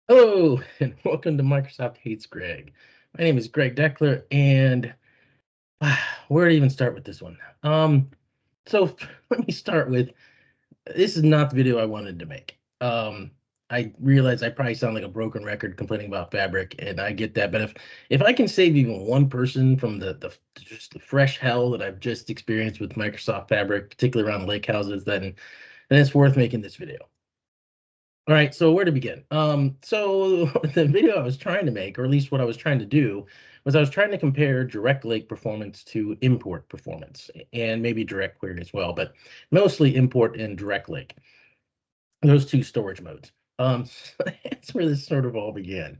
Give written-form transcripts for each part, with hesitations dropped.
Hello, and welcome to Microsoft Hates Greg. My name is Greg Deckler, and where to even start with this one? So let me start with this is not the video I wanted to make. I realize I probably sound like a broken record complaining about fabric, and I get that. But if I can save even one person from the just the fresh hell that I've just experienced with Microsoft Fabric, particularly around lake houses, then it's worth making this video. All right, so where to begin? So the video I was trying to make, or at least what I was trying to do, was I was trying to compare direct lake performance to import performance, and maybe direct query as well, but mostly import and direct lake, those two storage modes. That's where this sort of all began.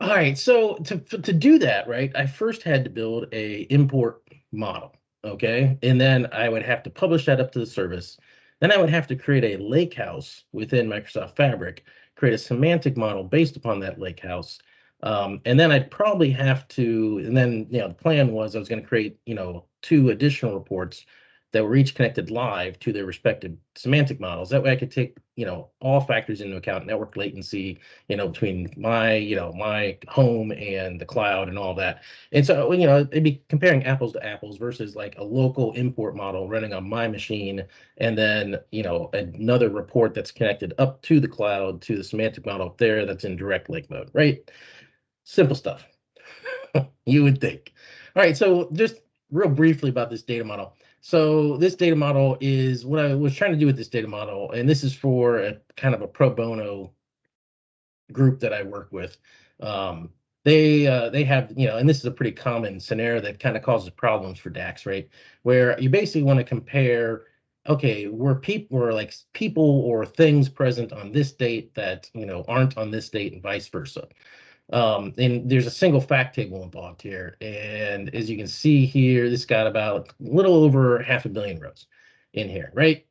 All right, so to do that, right, I first had to build a import model, okay? And then I would have to publish that up to the service. Then I would have to create a lakehouse within Microsoft Fabric, create a semantic model based upon that lakehouse. And then I'd probably have to, and then, the plan was I was going to create, two additional reports that were each connected live to their respective semantic models. That way I could take, all factors into account, network latency, between my home and the cloud and all that. And so, it'd be comparing apples to apples versus like a local import model running on my machine, and then, another report that's connected up to the cloud to the semantic model up there that's in direct lake mode, right? Simple stuff, you would think. All right, so just real briefly about this data model. So this data model is what I was trying to do with this data model, and this is for a kind of a pro bono group that I work with. They have, and this is a pretty common scenario that kind of causes problems for DAX, right? Where you basically want to compare, okay, were like people or things present on this date that aren't on this date and vice versa. And there's a single fact table involved here. And as you can see here, this got about a little over 500 million rows in here, right?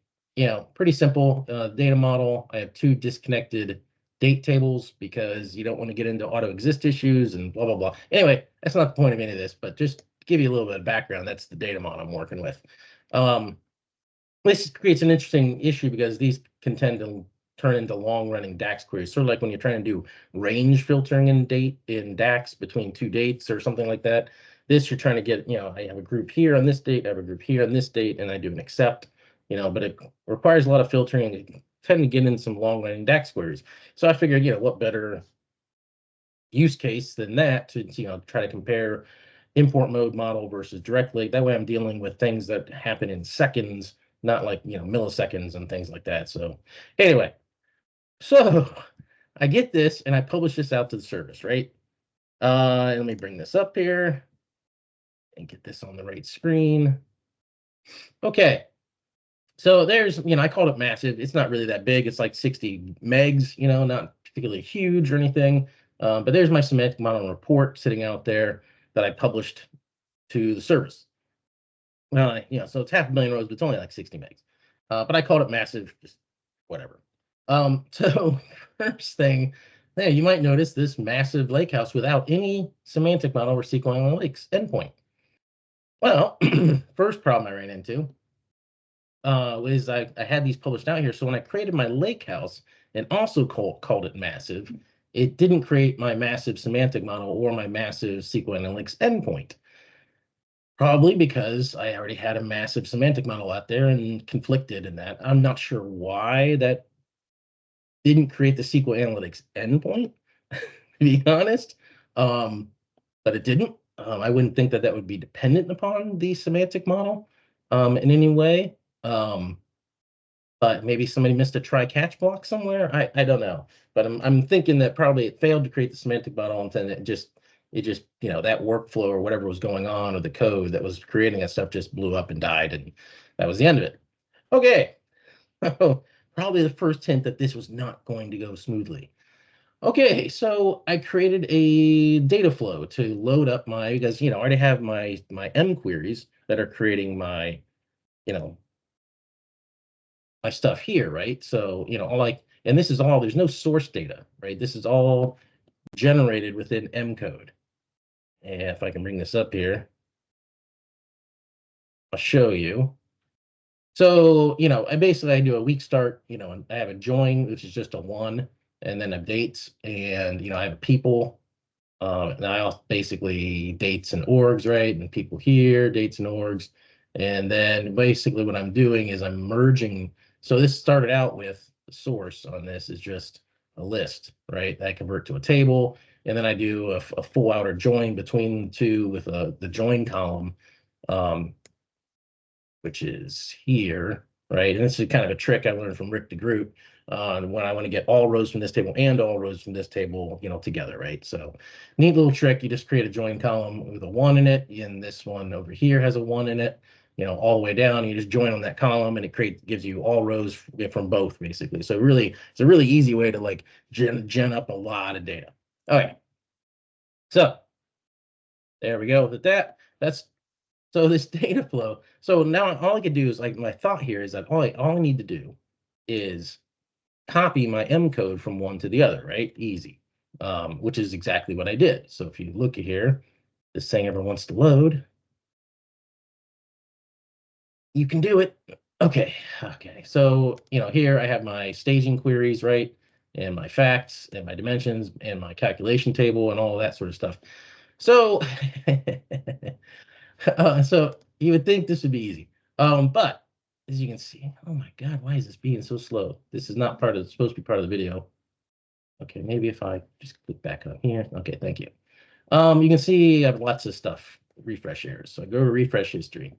Pretty simple data model. I have two disconnected date tables because you don't want to get into auto exist issues and blah, blah, blah. Anyway, that's not the point of any of this, but just to give you a little bit of background, that's the data model I'm working with. This creates an interesting issue because these can tend to turn into long-running DAX queries, sort of like when you're trying to do range filtering in DAX between two dates or something like that. This you're trying to get, I have a group here on this date, I have a group here on this date, and I do an accept, but it requires a lot of filtering and tend to get in some long-running DAX queries. So I figured, what better use case than that to try to compare import mode model versus direct lake. That way I'm dealing with things that happen in seconds, not like milliseconds and things like that. So anyway, so I get this and I publish this out to the service, right? Let me bring this up here and get this on the right screen. Okay, so there's, I called it massive. It's not really that big. It's like 60 megs, not particularly huge or anything. But there's my semantic model report sitting out there that I published to the service. Well, so it's 500 million rows, but it's only like 60 megs. But I called it massive, just whatever. So first thing, yeah, you might notice this massive lake house without any semantic model or SQL Analytics endpoint. Well, first problem I ran into is I had these published out here. So when I created my lake house and also called it massive, it didn't create my massive semantic model or my massive SQL Analytics endpoint. Probably because I already had a massive semantic model out there and conflicted in that. I'm not sure why that didn't create the SQL Analytics endpoint, to be honest. But it didn't. I wouldn't think that that would be dependent upon the semantic model in any way. But maybe somebody missed a try catch block somewhere. I don't know. But I'm thinking that probably it failed to create the semantic model, and then it just that workflow or whatever was going on or the code that was creating that stuff just blew up and died, and that was the end of it. Okay. Probably the first hint that this was not going to go smoothly. Okay, so I created a data flow to load up because I already have my M queries that are creating my you know my stuff here, right? So, and this is all, there's no source data, right? This is all generated within M code. And if I can bring this up here, I'll show you. So, I basically I do a weak start, and I have a join, which is just a one, and then I have dates, and I have people. And I also basically dates and orgs, right? And people here, dates and orgs. And then basically what I'm doing is I'm merging. So this started out with the source on this is just a list, right? I convert to a table, and then I do a full outer join between the two with the join column, um, which is here, right? And this is kind of a trick I learned from Rick DeGroot when I want to get all rows from this table and all rows from this table, together, right? So neat little trick. You just create a join column with a 1 in it, and this one over here has a 1 in it, all the way down. You just join on that column, and it gives you all rows from both, basically. So really, it's a really easy way to like gen up a lot of data. Okay, so there we go with that. So this data flow. So now all I could do is like my thought here is that all I need to do is copy my M code from one to the other, right? Easy. Which is exactly what I did. So if you look at here, this thing ever wants to load, you can do it. Okay. So here I have my staging queries, right? And my facts and my dimensions and my calculation table and all of that sort of stuff. So so you would think this would be easy. But as you can see, oh my God, why is this being so slow? This is not supposed to be part of the video. Okay, maybe if I just click back on here. Okay, thank you. You can see I have lots of stuff, refresh errors. So I go to refresh history.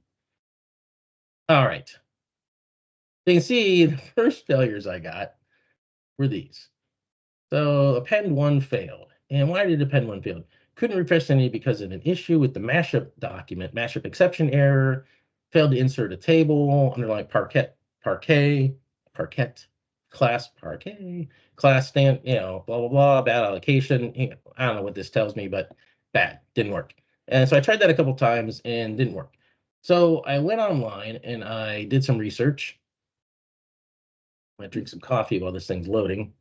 All right. You can see the first failures I got were these. So append one failed. And why did append one fail? Couldn't refresh any because of an issue with the mashup document, mashup exception error, failed to insert a table, underlying parquet, class stand, blah, blah, blah, bad allocation. I don't know what this tells me, but bad, didn't work. And so I tried that a couple times and didn't work. So I went online and I did some research. I drink some coffee while this thing's loading.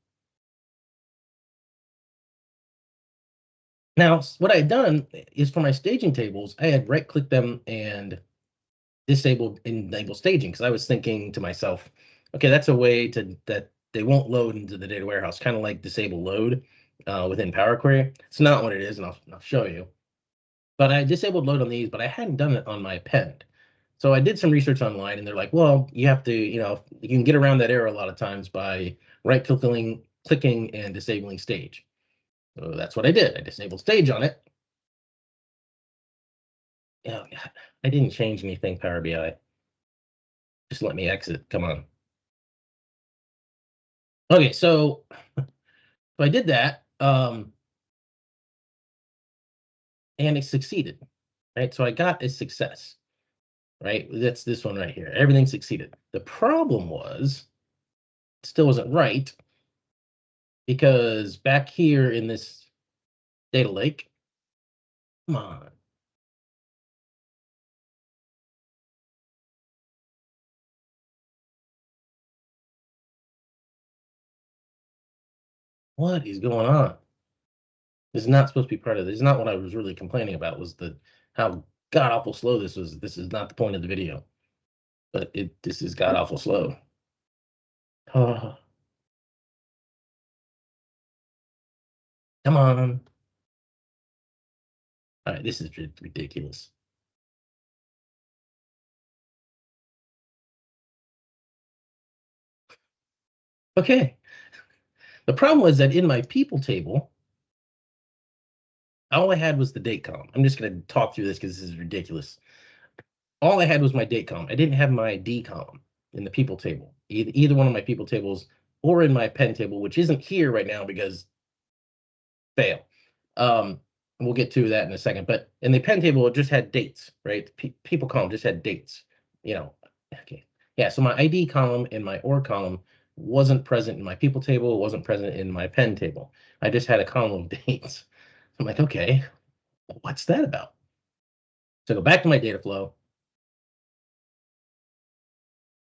Now, what I had done is for my staging tables, I had right-clicked them and disabled enable staging because I was thinking to myself, okay, that's a way that they won't load into the data warehouse, kind of like disable load within Power Query. It's not what it is, and I'll show you. But I disabled load on these, but I hadn't done it on my append. So I did some research online, and they're like, well, you have to, you can get around that error a lot of times by clicking and disabling stage. So that's what I did. I disabled stage on it. Oh, God. I didn't change anything, Power BI. Just let me exit. Come on. Okay, so I did that, and it succeeded, right? So I got a success, right? That's this one right here. Everything succeeded. The problem was, it still wasn't right, because back here in this data lake, come on. What is going on? This is not supposed to be part of this. This is not what I was really complaining about, was how god awful slow this was. This is not the point of the video, but this is god awful slow. Oh, come on. All right, this is ridiculous. Okay. The problem was that in my people table, all I had was the date column. I'm just going to talk through this because this is ridiculous. All I had was my date column. I didn't have my D column in the people table, either one of my people tables or in my pen table, which isn't here right now because fail. We'll get to that in a second. But in the pen table, it just had dates, right? People column just had dates. Okay. Yeah, so my ID column and my OR column wasn't present in my people table, wasn't present in my pen table. I just had a column of dates. I'm like, okay, what's that about? So go back to my data flow.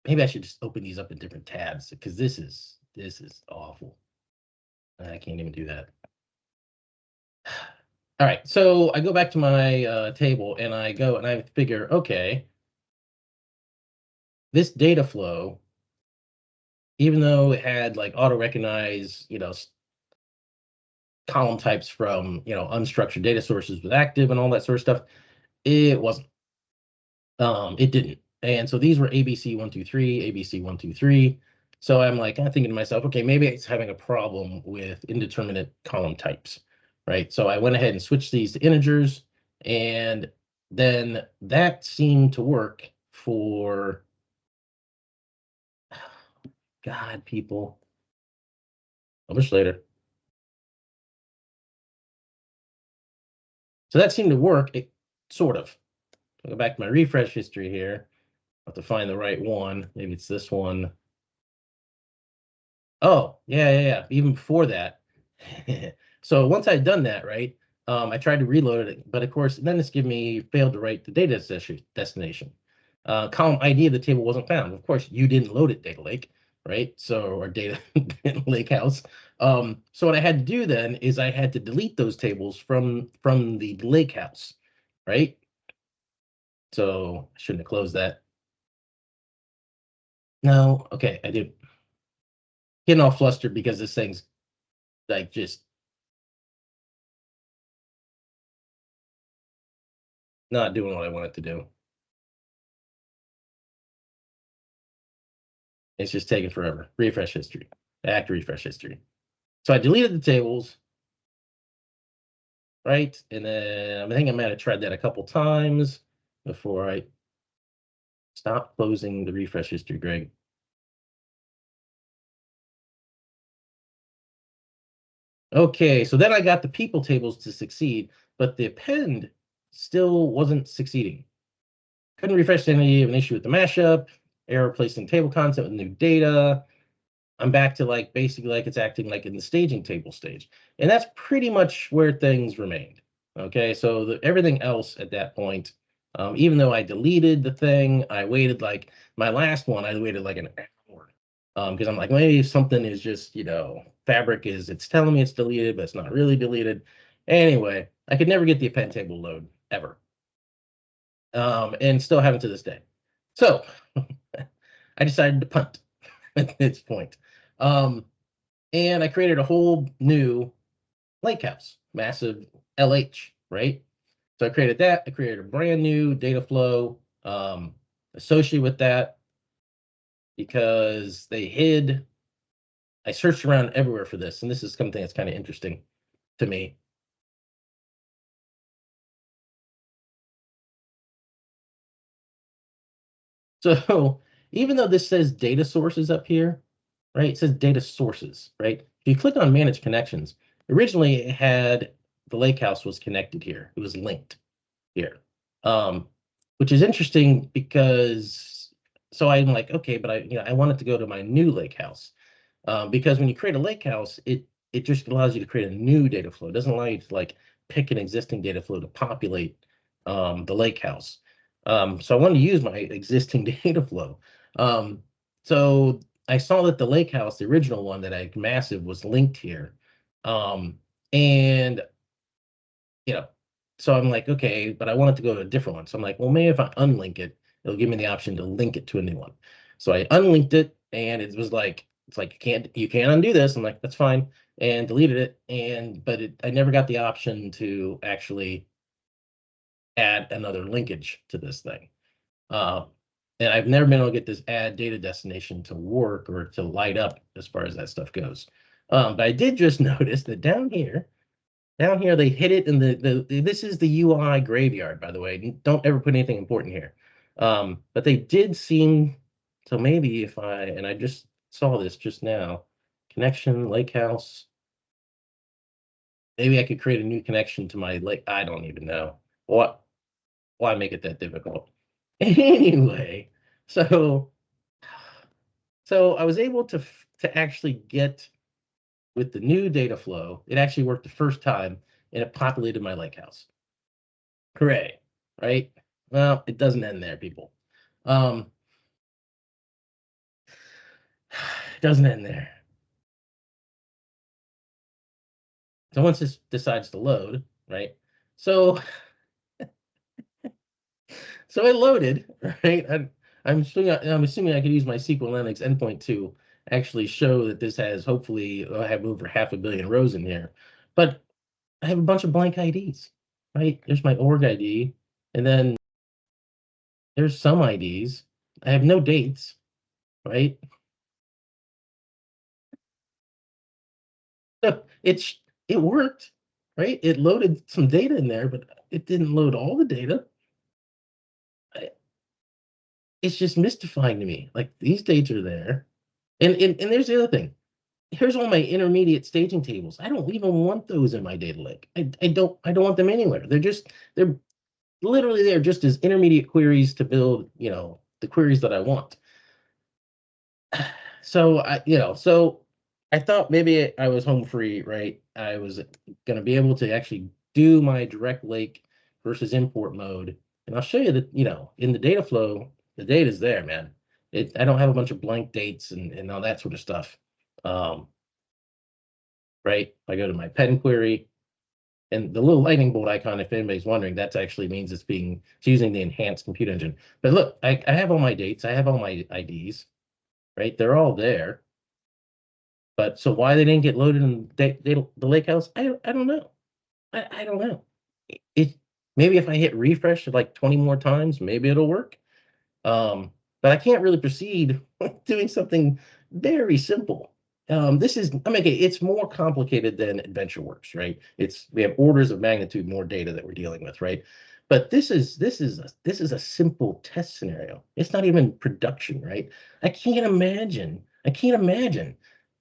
Maybe I should just open these up in different tabs because this is awful. I can't even do that. All right, so I go back to my table and I go and I figure, okay, this data flow, even though it had like auto recognize, column types from, unstructured data sources with active and all that sort of stuff. It wasn't. It didn't. And so these were ABC123, ABC123. So I'm thinking to myself, okay, maybe it's having a problem with indeterminate column types, right? So I went ahead and switched these to integers, and then that seemed to work for, God, people. Much later. So that seemed to work, sort of. I'll go back to my refresh history here. I'll have to find the right one. Maybe it's this one. Oh, yeah. Even before that. So once I'd done that, right, I tried to reload it, but of course, then it's giving me failed to write the data destination. Column ID of the table wasn't found. Of course, you didn't load it, data lake, right? So, or data lakehouse. So what I had to do then is I had to delete those tables from the lakehouse, right? So I shouldn't have closed that. No, okay, I did. Getting all flustered because this thing's like just not doing what I want it to do. It's just taking forever. Refresh history. Back to refresh history. So I deleted the tables, right? And then I think I might have tried that a couple times before I stopped closing the refresh history, Greg. Okay, so then I got the people tables to succeed, but the append still wasn't succeeding. Couldn't refresh any of an issue with the mashup, error placing table content with new data. I'm back to like basically like it's acting like in the staging table stage. And that's pretty much where things remained. Okay, so everything else at that point, even though I deleted the thing, I waited like my last one, I waited like an hour. Because I'm like, maybe something is just, fabric it's telling me it's deleted, but it's not really deleted. Anyway, I could never get the append table load ever. And still haven't to this day. So I decided to punt at this point. And I created a whole new Lakehouse, massive LH, right? So I created that. I created a brand new data flow associated with that because they hid. I searched around everywhere for this, and this is something that's kind of interesting to me. So even though this says data sources up here, right? It says data sources, right? If you click on manage connections, originally it had the Lakehouse was connected here. It was linked here, um, which is interesting because so I'm like, okay, but I wanted to go to my new Lakehouse because when you create a Lakehouse, it just allows you to create a new data flow. It doesn't allow you to like pick an existing data flow to populate the Lakehouse. So I wanted to use my existing data flow. So I saw that the Lakehouse, the original one that I had massive, was linked here. And you know, so I'm like, okay, but I want it to go to a different one. So I'm like, well, maybe if I unlink it, it'll give me the option to link it to a new one. So I unlinked it, and it was like, it's like you can't undo this. I'm like, that's fine, and deleted it. But I never got the option to actually add another linkage to this thing. Uh, and I've never been able to get this add data destination to work or to light up as far as that stuff goes. But I did just notice that down here, they hit it in this is the UI graveyard, by the way. Don't ever put anything important here. But they did seem, so maybe and I just saw this just now, connection, Lakehouse. Maybe I could create a new connection to my lake. I don't even know. What? Why make it that difficult? Anyway, so I was able to actually get with the new data flow. It actually worked the first time, and it populated my Lakehouse. Hooray, right? Well, it doesn't end there, people. Um, it doesn't end there. So once this decides to load, right? So it loaded, right? I'm assuming I could use my SQL Linux endpoint to actually show that this has hopefully I have over 500 million rows in here. But I have a bunch of blank IDs, right? There's my org ID, and then there's some IDs. I have no dates, right? So it worked, right? It loaded some data in there, but it didn't load all the data. I, it's just mystifying to me. Like these dates are there, and there's the other thing. Here's all my intermediate staging tables. I don't even want those in my data lake. I don't want them anywhere. They're literally there just as intermediate queries to build, the queries that I want. So I thought maybe I was home free, right? I was going to be able to actually do my direct lake versus import mode. And I'll show you that, in the data flow, the data's there, man. I don't have a bunch of blank dates and all that sort of stuff. Um, right? I go to my pen query and the little lightning bolt icon, if anybody's wondering, that actually means it's using the enhanced compute engine. But look, I have all my dates, I have all my IDs, right? They're all there. But so why they didn't get loaded in the lake house, I don't know. I don't know. It maybe if I hit refresh like 20 more times, maybe it'll work. Um, but I can't really proceed with doing something very simple. It's more complicated than AdventureWorks, right? We have orders of magnitude more data that we're dealing with, right? But this is a simple test scenario. It's not even production, right? I can't imagine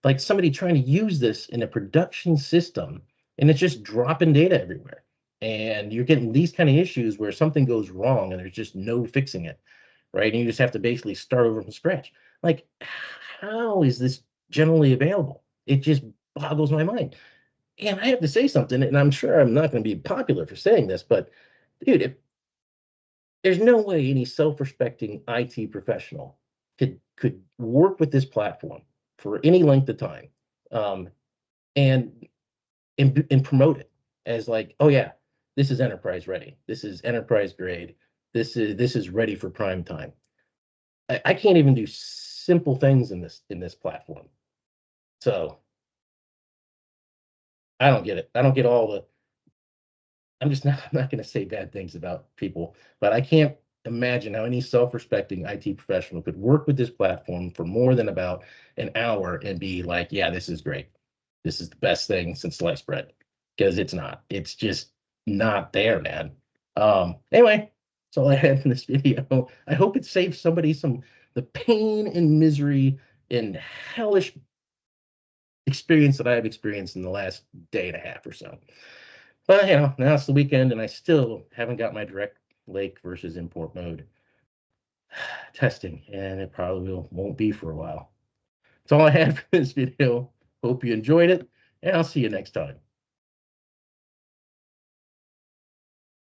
like somebody trying to use this in a production system and it's just dropping data everywhere. And you're getting these kind of issues where something goes wrong and there's just no fixing it, right? And you just have to basically start over from scratch. Like, how is this generally available? It just boggles my mind. And I have to say something, and I'm sure I'm not going to be popular for saying this, but dude, there's no way any self-respecting IT professional could work with this platform for any length of time, um, and and promote it as like, oh yeah, this is enterprise ready, this is enterprise grade, this is ready for prime time. I can't even do simple things in this platform. So I don't get it. I don't get all the. I'm just not. I'm not going to say bad things about people, but I can't imagine how any self-respecting IT professional could work with this platform for more than about an hour and be like, "Yeah, this is great. This is the best thing since sliced bread." Because it's not. It's just not there, man. Anyway, that's all I had in this video. I hope it saves somebody some the pain and misery and hellish experience that I've experienced in the last day and a half or so. But now it's the weekend and I still haven't got my direct lake versus import mode testing, and it probably won't be for a while. That's all I had for this video. Hope you enjoyed it, and I'll see you next time.